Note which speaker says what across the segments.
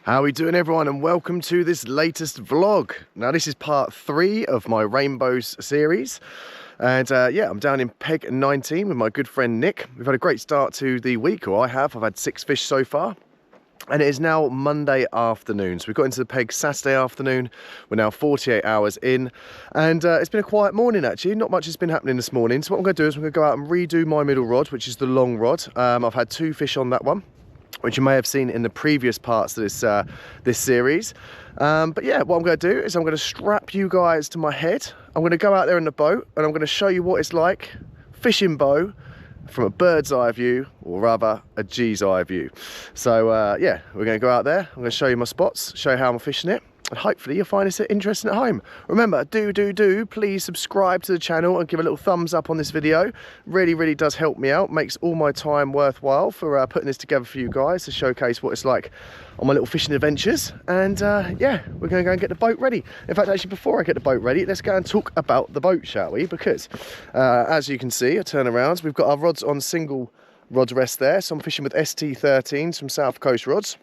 Speaker 1: How are we doing, everyone, and welcome to this latest vlog. Now this is part 3 of my Rainbows series, and yeah, I'm down in Peg 19 with my good friend Nick. We've had a great start to the week, or I've had 6 fish so far, and it is now Monday afternoon. So we got into the Peg Saturday afternoon. We're now 48 hours in, and it's been a quiet morning actually. Not much has been happening this morning, so what I'm going to do is I'm going to go out and redo my middle rod, which is the long rod. I've had 2 fish on that one, which you may have seen in the previous parts of this series. But yeah, what I'm going to do is I'm going to strap you guys to my head. I'm going to go out there in the boat and I'm going to show you what it's like fishing bow from a bird's eye view, or rather a G's eye view. So yeah, we're going to go out there. I'm going to show you my spots, show you how I'm fishing it, and hopefully you'll find this interesting at home. Remember, do please subscribe to the channel and give a little thumbs up on this video. Really does help me out, makes all my time worthwhile for putting this together for you guys to showcase what it's like on my little fishing adventures. And yeah, we're going to go and get the boat ready. In fact, actually, before I get the boat ready, let's go and talk about the boat, shall we? Because as you can see, I turn around, we've got our rods on single rod rest there. So I'm fishing with ST13s from South Coast Rods.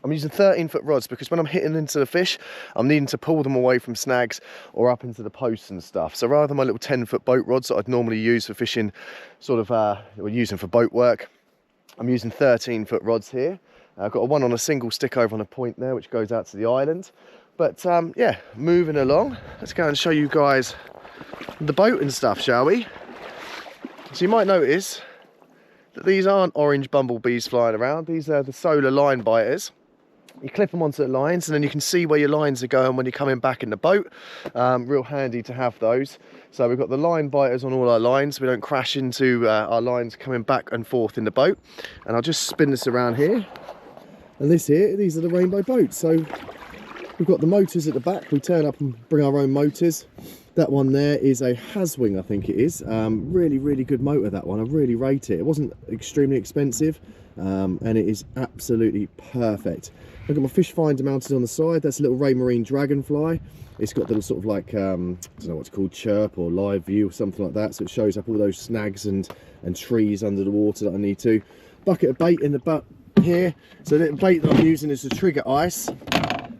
Speaker 1: I'm using 13-foot rods because when I'm hitting into the fish, I'm needing to pull them away from snags or up into the posts and stuff. So rather than my little 10-foot boat rods that I'd normally use for fishing, sort of, we're using for boat work, I'm using 13-foot rods here. I've got one on a single stick over on a point there, which goes out to the island. But yeah, moving along, let's go and show you guys the boat and stuff, shall we? So you might notice that these aren't orange bumblebees flying around. These are the solar line biters. You clip them onto the lines and then you can see where your lines are going when you're coming back in the boat. Real handy to have those. So we've got the line biters on all our lines so we don't crash into our lines coming back and forth in the boat. And I'll just spin this around here. And these are the Rainbow boats. So we've got the motors at the back. We turn up and bring our own motors. That one there is a Haswing, I think it is. Really good motor, that one. I really rate it. It wasn't extremely expensive, and it is absolutely perfect. I've got my fish finder mounted on the side. That's a little Raymarine Dragonfly. It's got the little sort of like, I don't know what it's called, chirp or live view or something like that. So it shows up all those snags and trees under the water that I need to. Bucket of bait in the butt here. So the bait that I'm using is the Trigger Ice.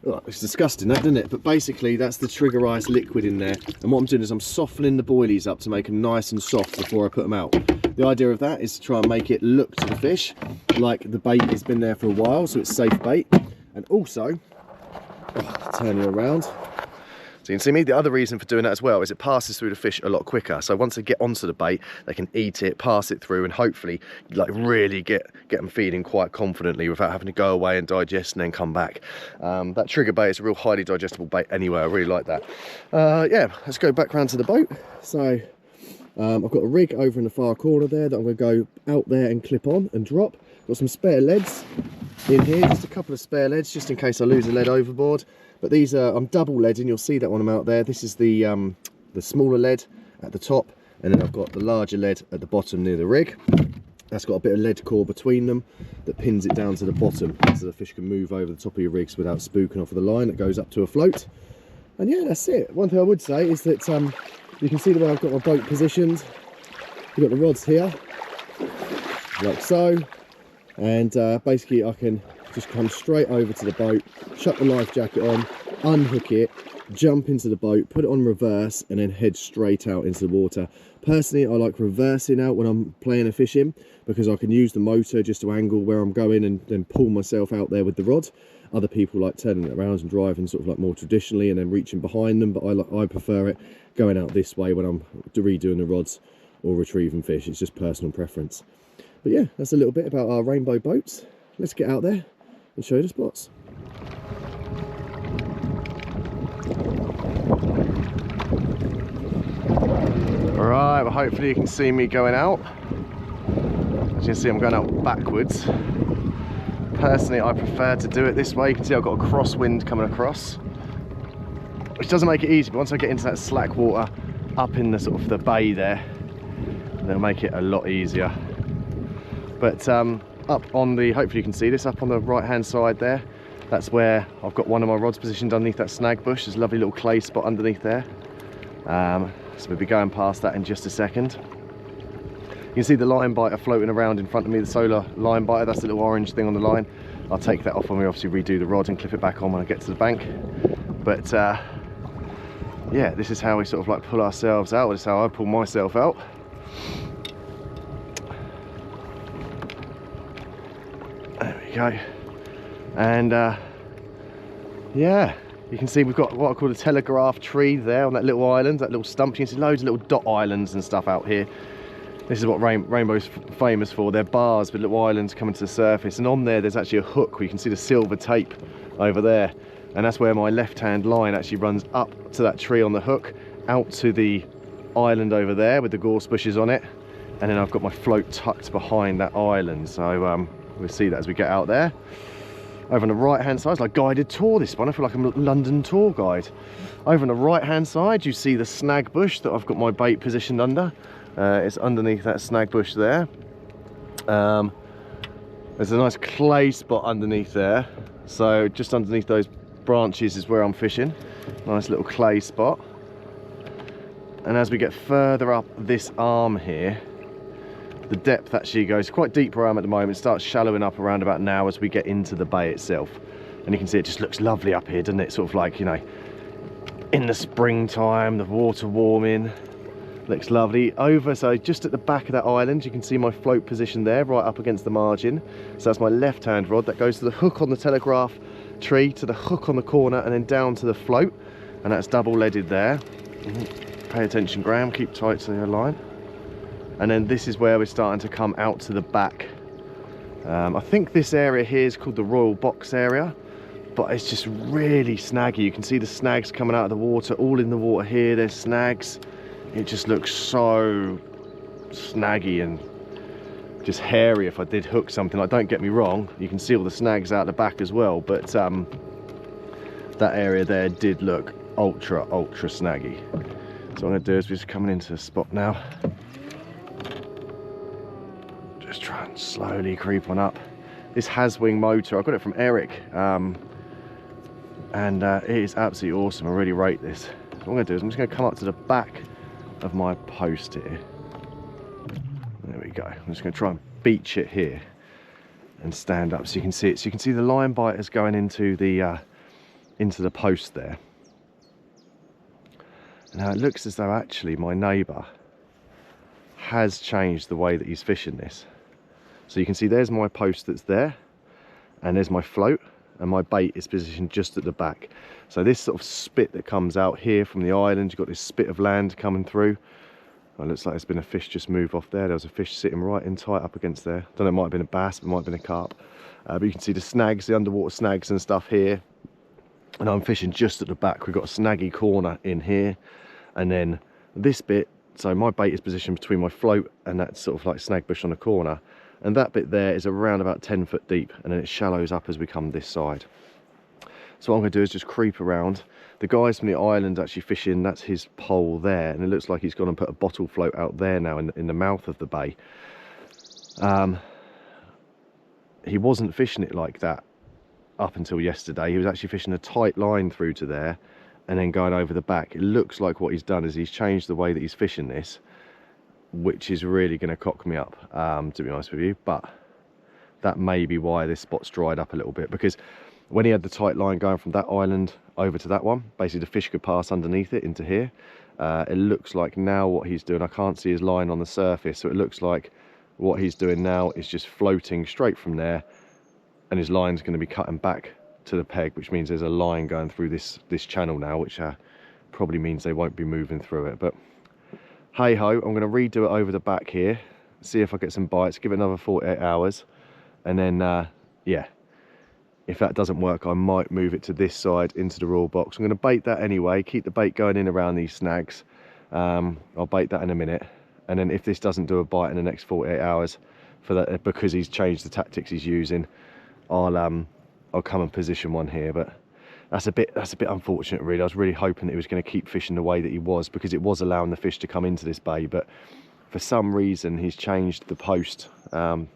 Speaker 1: Oh, it's disgusting that, isn't it? But basically that's the Trigger Ice liquid in there. And what I'm doing is I'm softening the boilies up to make them nice and soft before I put them out. The idea of that is to try and make it look to the fish like the bait has been there for a while, so it's safe bait. And also, turn you around, so you can see me. The other reason for doing that as well is it passes through the fish a lot quicker. So once they get onto the bait, they can eat it, pass it through, and hopefully like really get them feeding quite confidently without having to go away and digest and then come back. That trigger bait is a real highly digestible bait anyway. I really like that. Yeah, let's go back round to the boat. So I've got a rig over in the far corner there that I'm going to go out there and clip on and drop. Got some spare leads in here, just a couple of spare leads just in case I lose a lead overboard. But these are, I'm double leading, you'll see that one I'm out there. This is the smaller lead at the top, and then I've got the larger lead at the bottom near the rig. That's got a bit of lead core between them that pins it down to the bottom so the fish can move over the top of your rigs without spooking off of the line that goes up to a float. And yeah, that's it. One thing I would say is that you can see the way I've got my boat positioned. We've got the rods here, like so. And basically I can just come straight over to the boat, shut the life jacket on, unhook it, jump into the boat, put it on reverse, and then head straight out into the water. Personally, I like reversing out when I'm playing a fishing because I can use the motor just to angle where I'm going and then pull myself out there with the rod. Other people like turning it around and driving sort of like more traditionally and then reaching behind them, but I prefer it going out this way when I'm redoing the rods or retrieving fish. It's just personal preference. But yeah, that's a little bit about our Rainbow boats. Let's get out there and show you the spots. Alright, well hopefully you can see me going out. As you can see, I'm going out backwards. Personally, I prefer to do it this way. You can see I've got a crosswind coming across, which doesn't make it easy, but once I get into that slack water up in the sort of the bay there, it'll make it a lot easier. But up on the, hopefully you can see this, up on the right hand side there, that's where I've got one of my rods positioned underneath that snag bush. There's a lovely little clay spot underneath there. So we'll be going past that in just a second. You can see the line biter floating around in front of me, the solar line biter, that's the little orange thing on the line. I'll take that off when we obviously redo the rod and clip it back on when I get to the bank. But yeah, this is how we sort of like pull ourselves out. This is how I pull myself out. There we go. And yeah, you can see we've got what I call a telegraph tree there on that little island, that little stump. You can see loads of little dot islands and stuff out here. This is what Rainbow's famous for. They're bars with little islands coming to the surface, and on there's actually a hook where you can see the silver tape over there, and that's where my left hand line actually runs up to that tree on the hook, out to the island over there with the gorse bushes on it, and then I've got my float tucked behind that island. So we'll see that as we get out there. Over on the right hand side, it's like a guided tour this one. I feel like I'm a London tour guide. Over on the right hand side, you see the snag bush that I've got my bait positioned under. It's underneath that snag bush there. There's a nice clay spot underneath there. So just underneath those branches is where I'm fishing. Nice little clay spot. And as we get further up this arm here, the depth actually goes quite deep where I am at the moment. It starts shallowing up around about now as we get into the bay itself. And you can see it just looks lovely up here, doesn't it? Sort of like, you know, in the springtime, the water warming. Looks lovely. Over, so just at the back of that island, you can see my float position there, right up against the margin. So that's my left-hand rod that goes to the hook on the telegraph tree, to the hook on the corner, and then down to the float. And that's double-leaded there. Pay attention, Graham, keep tight to your line. And then this is where we're starting to come out to the back. I think this area here is called the Royal Box area, but it's just really snaggy. You can see the snags coming out of the water, all in the water here. There's snags. It just looks so snaggy and just hairy. If I did hook something, like, don't get me wrong, you can see all the snags out the back as well, but that area there did look ultra snaggy. So what I'm going to do is we're just coming into the spot now. Just try and slowly creep on up. This has-wing motor, I got it from Eric, and it is absolutely awesome. I really rate this. So what I'm going to do is I'm just going to come up to the back of my post here. There we go. I'm just going to try and beach it here and stand up so you can see it. So you can see the line biters going into the post there. Now it looks as though actually my neighbour has changed the way that he's fishing this. So you can see there's my post that's there, and there's my float, and my bait is positioned just at the back. So this sort of spit that comes out here from the island, you've got this spit of land coming through. It looks like there's been a fish just move off there. There was a fish sitting right in tight up against there. Don't know, it might have been a bass, it might have been a carp. But you can see the snags, the underwater snags and stuff here. And I'm fishing just at the back. We've got a snaggy corner in here. And then this bit, so my bait is positioned between my float and that sort of like snag bush on the corner. And that bit there is around about 10 foot deep, and then it shallows up as we come this side. So what I'm going to do is just creep around. The guys from the island actually fishing, that's his pole there, and it looks like he's gone and put a bottle float out there now in the mouth of the bay. He wasn't fishing it like that up until yesterday. He was actually fishing a tight line through to there and then going over the back. It looks like what he's done is he's changed the way that he's fishing this, which is really going to cock me up, to be honest with you. But that may be why this spot's dried up a little bit, because when he had the tight line going from that island over to that one, basically the fish could pass underneath it into here. It looks like now what he's doing, I can't see his line on the surface, so it looks like what he's doing now is just floating straight from there, and his line's going to be cutting back to the peg, which means there's a line going through this channel now, which probably means they won't be moving through it. But hey ho, I'm going to redo it over the back here, see if I get some bites, give it another 48 hours, and then yeah, if that doesn't work, I might move it to this side into the raw box. I'm going to bait that anyway, keep the bait going in around these snags. I'll bait that in a minute, and then if this doesn't do a bite in the next 48 hours, for that, because he's changed the tactics he's using, I'll come and position one here. But that's a bit unfortunate, really. I was really hoping that he was going to keep fishing the way that he was, because it was allowing the fish to come into this bay, but for some reason he's changed the post and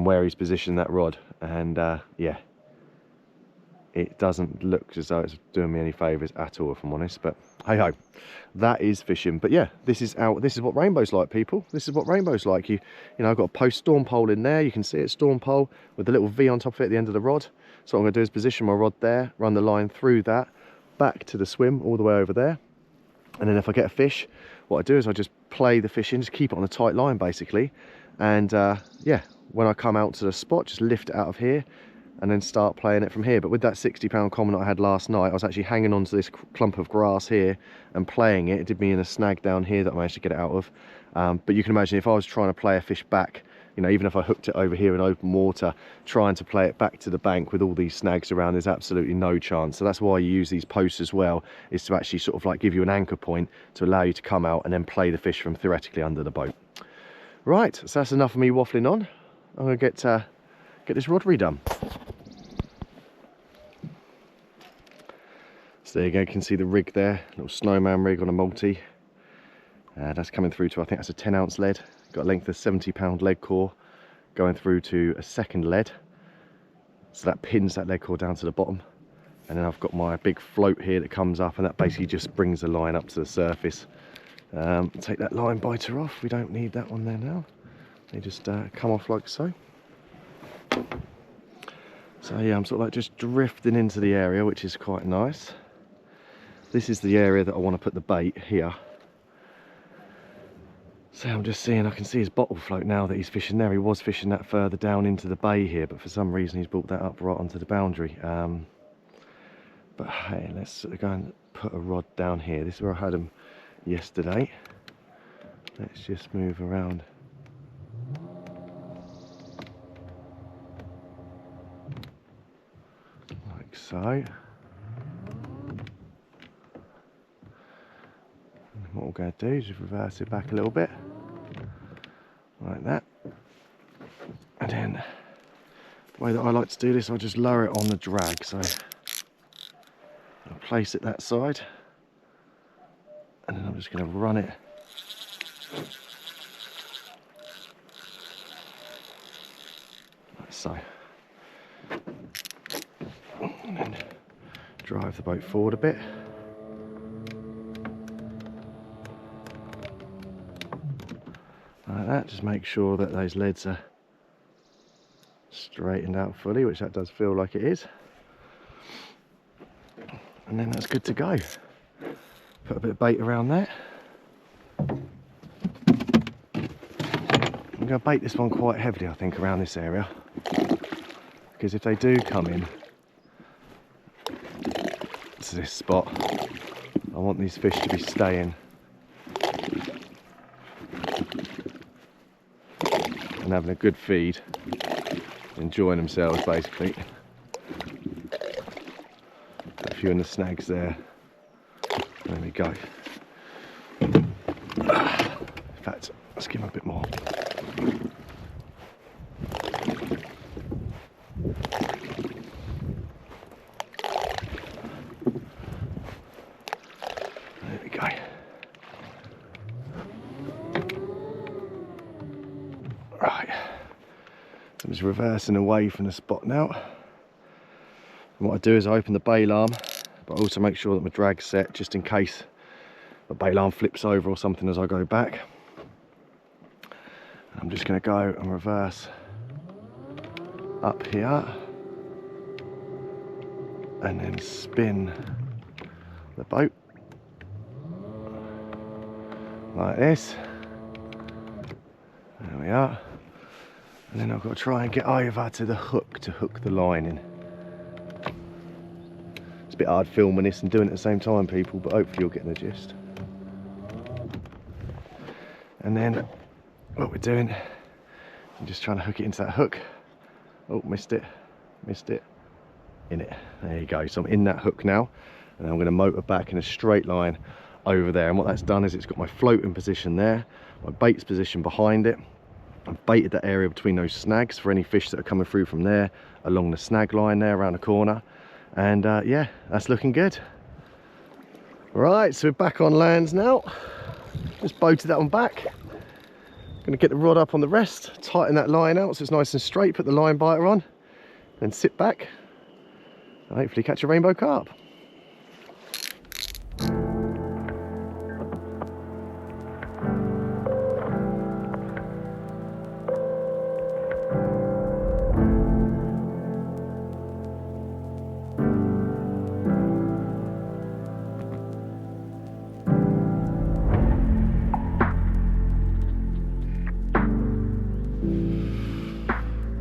Speaker 1: where he's positioned that rod, and yeah, it doesn't look as though it's doing me any favours at all, if I'm honest. But hey ho, that is fishing. But yeah, this is what rainbow's like, people. This is what rainbow's like. You know, I've got a post storm pole in there. You can see it, storm pole with the little V on top of it at the end of the rod. So what I'm going to do is position my rod there, run the line through that, back to the swim all the way over there. And then if I get a fish, what I do is I just play the fish in, just keep it on a tight line basically. And yeah, when I come out to the spot, just lift it out of here and then start playing it from here. But with that 60-pound common that I had last night, I was actually hanging on to this clump of grass here and playing it. It did me in a snag down here that I managed to get it out of. But you can imagine if I was trying to play a fish back, you know, even if I hooked it over here in open water, trying to play it back to the bank with all these snags around, there's absolutely no chance. So that's why you use these posts as well, is to actually sort of like give you an anchor point to allow you to come out and then play the fish from theoretically under the boat. Right, so that's enough of me waffling on. I'm going to get this rod redone. So there you go, you can see the rig there, little snowman rig on a multi. That's coming through to, I think that's a 10-ounce lead. Got a length of 70-pound lead core going through to a second lead. So that pins that lead core down to the bottom. And then I've got my big float here that comes up, and that basically just brings the line up to the surface. Take that line biter off, we don't need that one there now. They just come off like so. So yeah, I'm sort of like just drifting into the area, which is quite nice. This is the area that I want to put the bait here. So I'm just seeing, I can see his bottle float now that he's fishing there. He was fishing that further down into the bay here, but for some reason he's brought that up right onto the boundary. But hey, let's sort of go and put a rod down here. This is where I had him yesterday. Let's just move around. Like so. And what we're going to do is just reverse it back a little bit. Like that. And then the way that I like to do this, I just lower it on the drag. So I'll place it that side. And then I'm just going to run it like so. And then drive the boat forward a bit. Like that, just make sure that those leads are straightened out fully, which that does feel like it is. And then that's good to go. Put a bit of bait around there. I'm going to bait this one quite heavily, I think, around this area. Because if they do come in to this spot, I want these fish to be staying and having a good feed, enjoying themselves basically. A few in the snags there. There we go. In fact, let's give them a bit more. There we go. Right, so I'm just reversing away from the spot now. And what I do is I open the bail arm, but I also make sure that my drag's set just in case the bail arm flips over or something as I go back. And I'm just going to go and reverse up here and then spin the boat like this. There we are. And then I've got to try and get over to the hook to hook the line in. It's a bit hard filming this and doing it at the same time, people, but hopefully you're getting the gist. And then what we're doing, I'm just trying to hook it into that hook. Oh, missed it, in it. There you go, so I'm in that hook now, and I'm going to motor back in a straight line over there. And what that's done is it's got my floating position there, my bait's position behind it. I've baited that area between those snags for any fish that are coming through from there, along the snag line there around the corner. And yeah, that's looking good. Right, so we're back on land now. Just boated that one back. Gonna get the rod up on the rest, tighten that line out so it's nice and straight, put the line biter on, then sit back and hopefully catch a rainbow carp.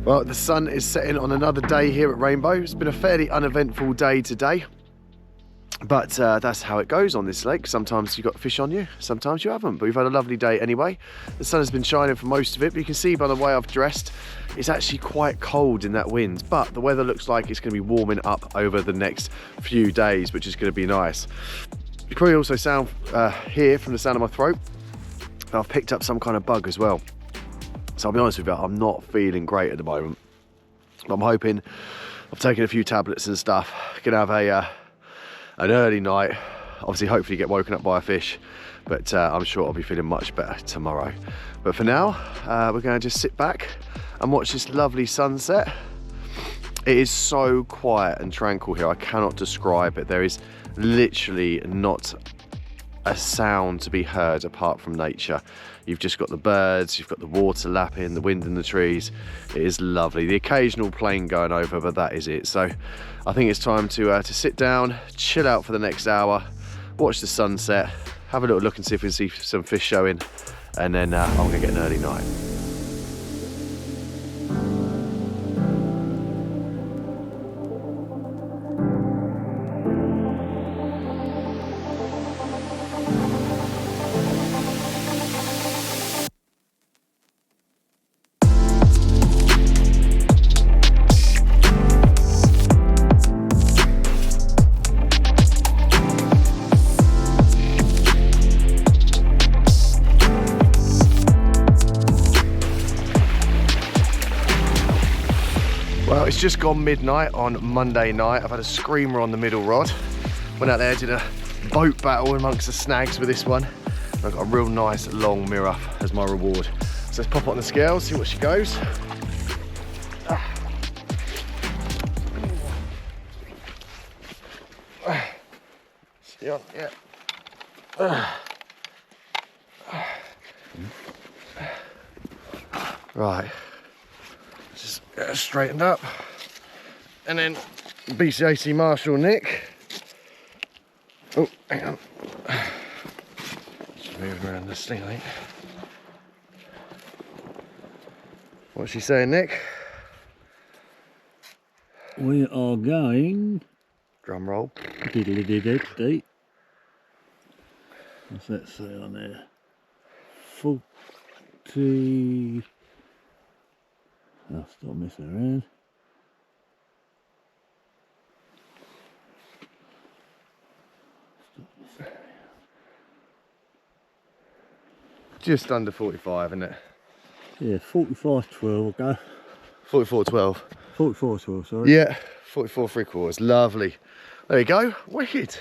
Speaker 1: Well, the sun is setting on another day here at Rainbow. It's been a fairly uneventful day today, but that's how it goes on this lake. Sometimes you've got fish on you, sometimes you haven't, but we've had a lovely day anyway. The sun has been shining for most of it, but you can see by the way I've dressed, it's actually quite cold in that wind, but the weather looks like it's going to be warming up over the next few days, which is going to be nice. You can probably also sound hear from the sound of my throat, I've picked up some kind of bug as well. So I'll be honest with you, I'm not feeling great at the moment. But I'm hoping, I've taken a few tablets and stuff, gonna have an early night, obviously hopefully get woken up by a fish, but I'm sure I'll be feeling much better tomorrow. But for now, we're gonna just sit back and watch this lovely sunset. It is so quiet and tranquil here, I cannot describe it. There is literally not a sound to be heard apart from nature. You've just got the birds, you've got the water lapping, the wind in the trees. It is lovely. The occasional plane going over, but that is it. So I think it's time to sit down, chill out for the next hour, watch the sunset, have a little look and see if we can see some fish showing, and then I'm gonna get an early night. Well, it's just gone midnight on Monday night. I've had a screamer on the middle rod. Went out there, did a boat battle amongst the snags with this one. I've got a real nice long mirror as my reward. So let's pop it on the scale, see what she goes. Yeah. Right. Just get her straightened up, and then BCAC Marshal Nick. Oh, hang on. Just moving around this thing, I think. What's she saying, Nick?
Speaker 2: We are going.
Speaker 1: Drum roll.
Speaker 2: Diddly-dee-dee-dee. What's that say on there? 40. I'll stop messing around.
Speaker 1: Just under 45, isn't it?
Speaker 2: Yeah, 45.12 will go.
Speaker 1: 44.12.
Speaker 2: 44.12, sorry.
Speaker 1: Yeah, 44 3/4. Lovely. There you go. Wicked.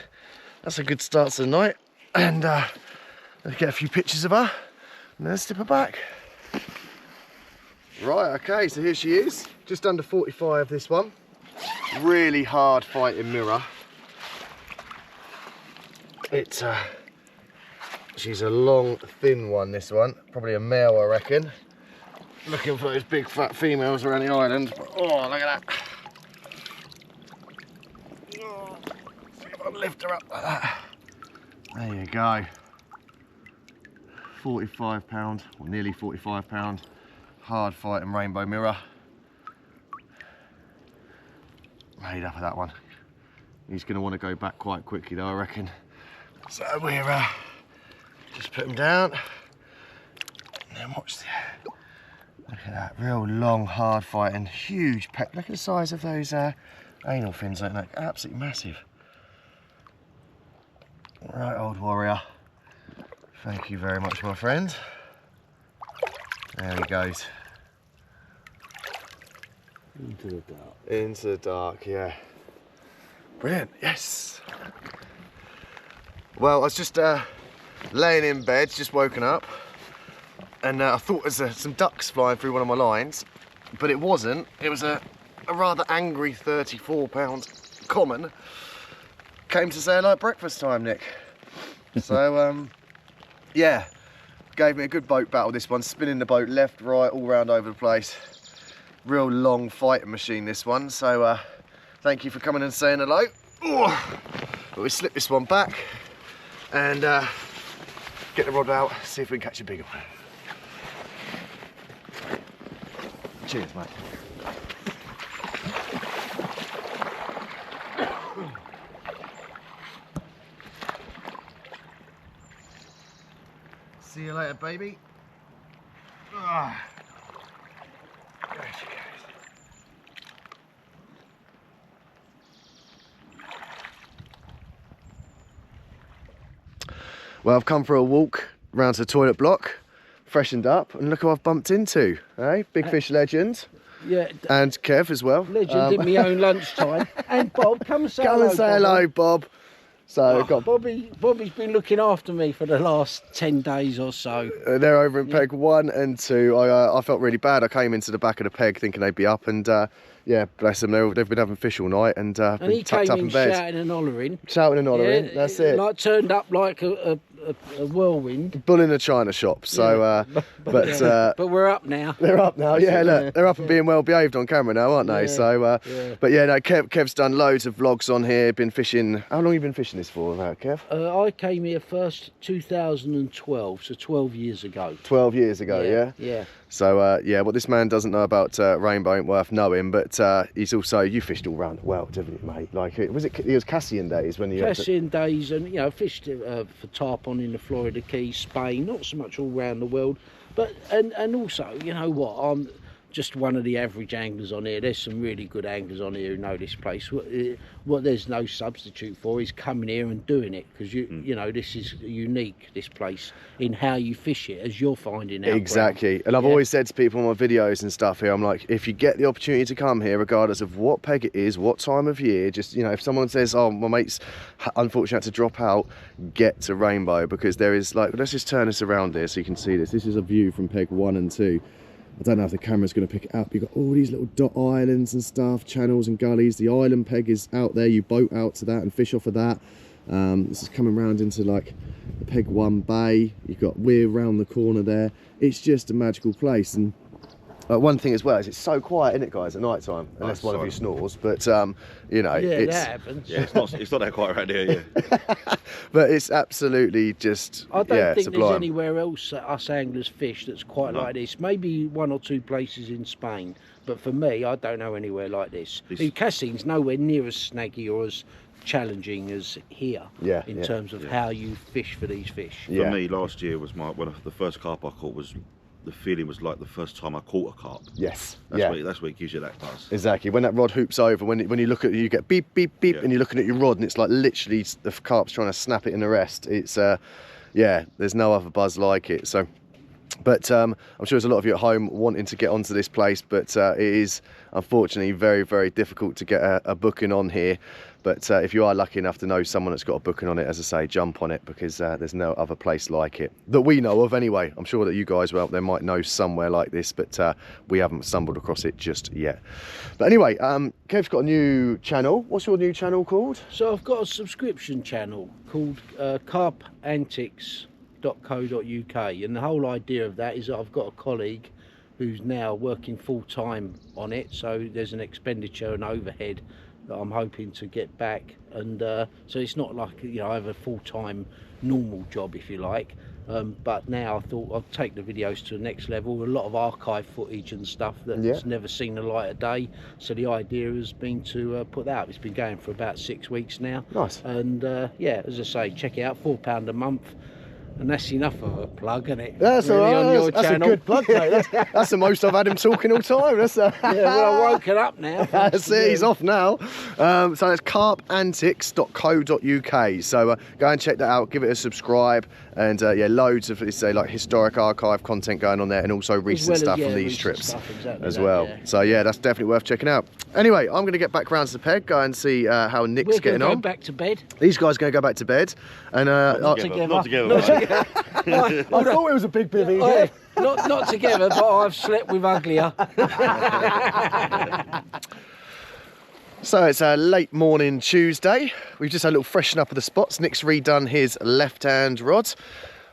Speaker 1: That's a good start to the night. And let's get a few pictures of her and then slip her back. Right, okay, so here she is. Just under 45, this one. Really hard fighting mirror. She's a long, thin one, this one. Probably a male, I reckon. Looking for those big fat females around the island. Oh, look at that. Oh, see if I can lift her up like that. There you go. 45 pound, or nearly 45 pound. Hard fighting rainbow mirror. Made up of that one. He's going to want to go back quite quickly though, I reckon. So we're just put him down. And then watch the, look at that, real long, hard fighting, huge peck. Look at the size of those anal fins, like that. Absolutely massive. Right, old warrior. Thank you very much, my friend. There he goes.
Speaker 2: Into the dark.
Speaker 1: Into the dark, yeah. Brilliant, yes. Well, I was just laying in bed, just woken up, and I thought there was some ducks flying through one of my lines, but it wasn't. It was a rather angry 34-pound common. Came to say hello at breakfast time, Nick. So, yeah, gave me a good boat battle, this one, spinning the boat left, right, all round over the place. Real long fighting machine, this one, so thank you for coming and saying hello. Ooh. But we slip this one back and get the rod out, see if we can catch a bigger one. Cheers, mate. See you later, baby. Ah. There she goes. Well, I've come for a walk round to the toilet block, freshened up, and look who I've bumped into, eh? Big Fish legend.
Speaker 2: Yeah.
Speaker 1: And Kev as well.
Speaker 2: Legend in my own lunchtime. And Bob, come and say hello.
Speaker 1: Come and say hello, Bob. So got
Speaker 2: Bobby's been looking after me for the last 10 days or so.
Speaker 1: They're over in peg 1 and 2. I felt really bad. I came into the back of the peg thinking they'd be up, and yeah, bless them. They've been having fish all night and been
Speaker 2: he
Speaker 1: tucked
Speaker 2: came
Speaker 1: up
Speaker 2: in
Speaker 1: in bed.
Speaker 2: shouting and hollering.
Speaker 1: Shouting and hollering.
Speaker 2: Yeah,
Speaker 1: That's it.
Speaker 2: Like turned up like a whirlwind.
Speaker 1: Bull in a china shop. So,
Speaker 2: but we're up now.
Speaker 1: They're up now. Yeah, look, they're up and being well behaved on camera now, aren't they?
Speaker 2: Yeah,
Speaker 1: So,
Speaker 2: yeah.
Speaker 1: but yeah, no, Kev's done loads of vlogs on here. Been fishing. How long have you been fishing this for, now, Kev?
Speaker 2: I came here first 2012, so 12 years ago.
Speaker 1: 12 years ago, yeah.
Speaker 2: Yeah.
Speaker 1: So yeah, what this man doesn't know about rainbow ain't worth knowing. But he's also, you fished all round the world, didn't you, mate? Like it was Cassian days when you
Speaker 2: Cassian days, and fished for tarpon in the Florida Keys, Spain. Not so much all round the world, but and also, you know what? I'm just one of the average anglers on here. There's some really good anglers on here who know this place. What there's no substitute for is coming here and doing it, because you know this is unique, this place, in how you fish it, as you're finding out.
Speaker 1: Exactly. And I've always said to people in my videos and stuff here, I'm like, if you get the opportunity to come here, regardless of what peg it is, what time of year, just, you know, if someone says, oh, my mate's unfortunately had to drop out, get to Rainbow, because there is, like, let's just turn this around here so you can see this. This is a view from peg 1 and 2. I don't know if the camera's going to pick it up. You've got all these little dot islands and stuff, channels and gullies. The island peg is out there. You boat out to that and fish off of that. This is coming round into like the peg 1 bay. You've got Weir round the corner there. It's just a magical place. And one thing as well is it's so quiet, isn't it, guys, at night time, unless one of you snores. But you know,
Speaker 2: yeah, that happens.
Speaker 3: Yeah, it's not that quiet around here. Yeah.
Speaker 1: But it's absolutely just,
Speaker 2: I don't think
Speaker 1: sublime.
Speaker 2: there's anywhere else that us anglers fish that's quite like this. Maybe 1 or 2 places in Spain, but for me, I don't know anywhere like this. Cassin's nowhere near as snaggy or as challenging as here. In terms of how you fish for these fish.
Speaker 3: For me, last year was the first carp I caught was. The feeling was like the first time I caught a carp.
Speaker 1: Yes.
Speaker 3: That's where it gives you that buzz.
Speaker 1: Exactly. When that rod hoops over, when you look at it, you get beep, beep, beep, and you're looking at your rod, and it's like literally the carp's trying to snap it in the rest. It's, yeah, there's no other buzz like it. So, but I'm sure there's a lot of you at home wanting to get onto this place, but it is unfortunately very, very difficult to get a booking on here. But if you are lucky enough to know someone that's got a booking on it, as I say, jump on it, because there's no other place like it that we know of anyway. I'm sure that you guys out there might know somewhere like this, but we haven't stumbled across it just yet. But anyway, Kev's got a new channel. What's your new channel called?
Speaker 2: So I've got a subscription channel called carpantics.co.uk, and the whole idea of that is that I've got a colleague who's now working full-time on it, so there's an expenditure and overhead that I'm hoping to get back, and so it's not like, you know, I have a full-time normal job, if you like, but now I thought I'd take the videos to the next level. A lot of archive footage and stuff that's never seen the light of day, so the idea has been to put that up. It's been going for about 6 weeks now.
Speaker 1: Nice.
Speaker 2: And yeah, as I say, check it out, £4 a month. And that's enough of a plug, isn't it?
Speaker 1: That's
Speaker 2: really,
Speaker 1: all right. That's
Speaker 2: channel.
Speaker 1: a good plug, mate. That's the most I've had him talking all time. That's
Speaker 2: yeah, well, I've woken up now.
Speaker 1: See, he's off now. So it's carpantics.co.uk. So go and check that out. Give it a subscribe. And yeah, loads of like historic archive content going on there, and also recent stuff from these trips as well. Yeah. So yeah, that's definitely worth checking out. Anyway, I'm going to get back round to the peg, go and see how Nick's getting on.
Speaker 2: We're going to go back to bed.
Speaker 1: These guys are going to go back to bed. And
Speaker 3: not together.
Speaker 1: I thought it was a big bivvy. Yeah.
Speaker 2: Not together, but I've slept with uglier.
Speaker 1: So it's a late morning Tuesday. We've just had a little freshen up of the spots. Nick's redone his left-hand rod.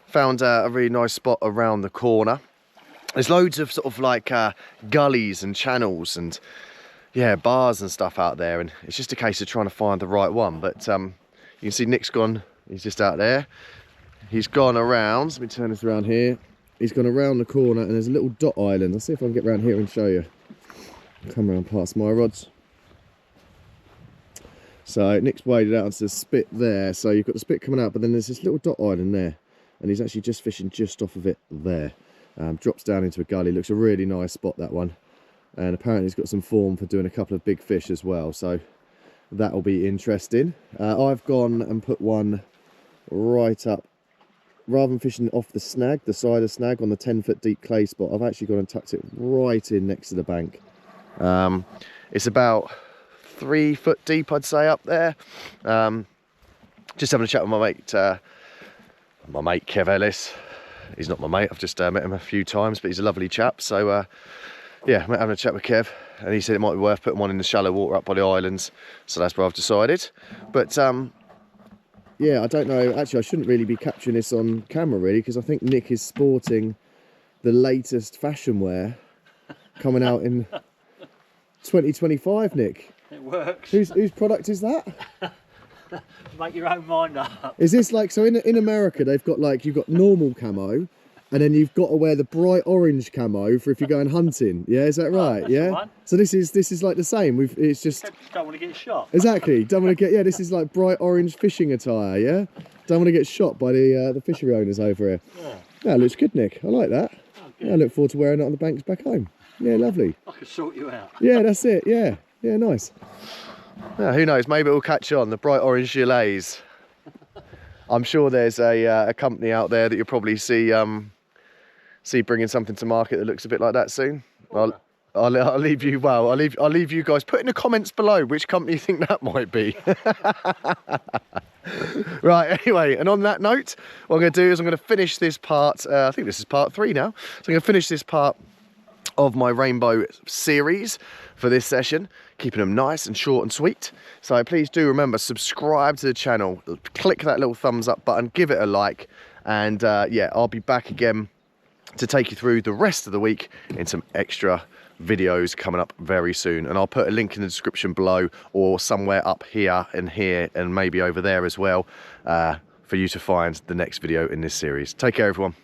Speaker 1: Found a really nice spot around the corner. There's loads of sort of like gullies and channels and yeah, bars and stuff out there, and it's just a case of trying to find the right one. But you can see Nick's gone, he's just out there. He's gone around, let me turn this around here. He's gone around the corner and there's a little dot island. Let's see if I can get around here and show you. come around past my rods. So Nick's waded out onto the spit there, so you've got the spit coming out, but then there's this little dot island there, and he's actually just fishing just off of it there. Drops down into a gully, looks a really nice spot, that one, and apparently he's got some form for doing a couple of big fish as well, so that'll be interesting. I've gone and put one right up, rather than fishing off the snag, the side of snag on the 10-foot deep clay spot, I've actually gone and tucked it right in next to the bank. It's about 3 foot deep, I'd say, up there. Just having a chat with my mate Kev Ellis. He's not my mate, I've just met him a few times, but he's a lovely chap. So yeah, I'm having a chat with Kev, and he said it might be worth putting one in the shallow water up by the islands, so that's where I've decided. But yeah, I don't know, actually I shouldn't really be capturing this on camera really, because I think Nick is sporting the latest fashion wear coming out in 2025, Nick.
Speaker 4: It works.
Speaker 1: Whose product is that?
Speaker 4: Make your own mind up.
Speaker 1: Is this like, so in America they've got like, you've got normal camo, and then you've got to wear the bright orange camo for if you're going hunting. Yeah, is that right?
Speaker 4: That's
Speaker 1: yeah.
Speaker 4: the one.
Speaker 1: So this is like the same. It's just
Speaker 4: Don't want to get shot.
Speaker 1: exactly. Don't want to get, yeah. This is like bright orange fishing attire. Yeah. Don't want to get shot by the fishery owners over here.
Speaker 4: Yeah.
Speaker 1: Yeah, looks good, Nick. I like that.
Speaker 4: Oh, good.
Speaker 1: Yeah, I look forward to wearing it on the banks back home. Yeah, lovely.
Speaker 4: I could sort you out.
Speaker 1: Yeah, that's it. Yeah, yeah, nice. Yeah, who knows? Maybe it will catch on. The bright orange gilets. I'm sure there's a company out there that you'll probably see bringing something to market that looks a bit like that soon. I'll leave you. Well, I'll leave you guys. Put in the comments below which company you think that might be. Right. Anyway, and on that note, what I'm going to do is I'm going to finish this part. I think this is part 3 now. So I'm going to finish this part of my rainbow series for this session, keeping them nice and short and sweet. So please do remember, subscribe to the channel, click that little thumbs up button, give it a like, and yeah, I'll be back again to take you through the rest of the week in some extra videos coming up very soon, and I'll put a link in the description below, or somewhere up here and maybe over there as well, for you to find the next video in this series. Take care, everyone.